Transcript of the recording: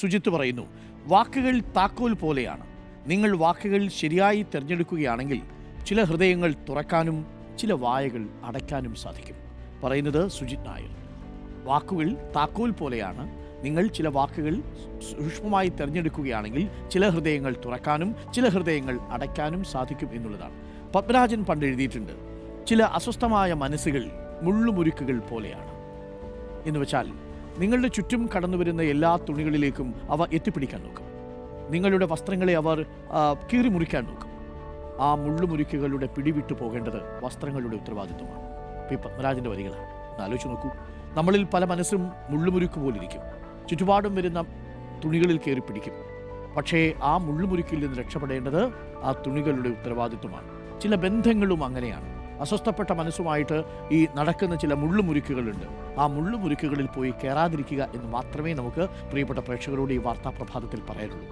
സുജിത്ത് പറയുന്നു, വാക്കുകൾ താക്കോൽ പോലെയാണ്. നിങ്ങൾ വാക്കുകൾ ശരിയായി തിരഞ്ഞെടുക്കുകയാണെങ്കിൽ ചില ഹൃദയങ്ങൾ തുറക്കാനും ചില വായകൾ അടയ്ക്കാനും സാധിക്കും. പറയുന്നത് സുജിത് നായർ. വാക്കുകൾ താക്കോൽ പോലെയാണ്. നിങ്ങൾ ചില വാക്കുകൾ സൂക്ഷ്മമായി തിരഞ്ഞെടുക്കുകയാണെങ്കിൽ ചില ഹൃദയങ്ങൾ തുറക്കാനും ചില ഹൃദയങ്ങൾ അടയ്ക്കാനും സാധിക്കും എന്നുള്ളതാണ്. പത്മരാജൻ പണ്ട് എഴുതിയിട്ടുണ്ട്, ചില അസ്വസ്ഥമായ മനസ്സുകൾ മുള്ളുമുരുക്കുകൾ പോലെയാണ് എന്ന് വെച്ചാൽ നിങ്ങളുടെ ചുറ്റും കടന്നു വരുന്ന എല്ലാ തുണികളിലേക്കും അവ എത്തിപ്പിടിക്കാൻ നോക്കും. നിങ്ങളുടെ വസ്ത്രങ്ങളെ അവർ കീറി മുറിക്കാൻ നോക്കും. ആ മുള്ളുമുരുക്കുകളുടെ പിടിവിട്ടു പോകേണ്ടത് വസ്ത്രങ്ങളുടെ ഉത്തരവാദിത്വമാണ്. പി പത്മരാജൻ്റെ വരികളാണ്. ആലോചിച്ച് നോക്കൂ, നമ്മളിൽ പല മനസ്സും മുള്ളുമുരുക്ക് പോലിരിക്കും. ചുറ്റുപാടും വരുന്ന തുണികളിൽ കയറി പിടിക്കും. പക്ഷേ ആ മുള്ളുമുരുക്കിൽ നിന്ന് രക്ഷപ്പെടേണ്ടത് ആ തുണികളുടെ ഉത്തരവാദിത്വമാണ്. ചില ബന്ധങ്ങളും അങ്ങനെയാണ്. അസ്വസ്ഥപ്പെട്ട മനസ്സുമായിട്ട് ഈ നടക്കുന്ന ചില മുള്ളുമുരുക്കുകളുണ്ട്. ആ മുള്ളുമുരുക്കുകളിൽ പോയി കയറാതിരിക്കുക എന്ന് മാത്രമേ നമുക്ക് പ്രിയപ്പെട്ട പ്രേക്ഷകരോട് ഈ വാർത്താ പ്രഭാതത്തിൽ പറയാനുള്ളൂ.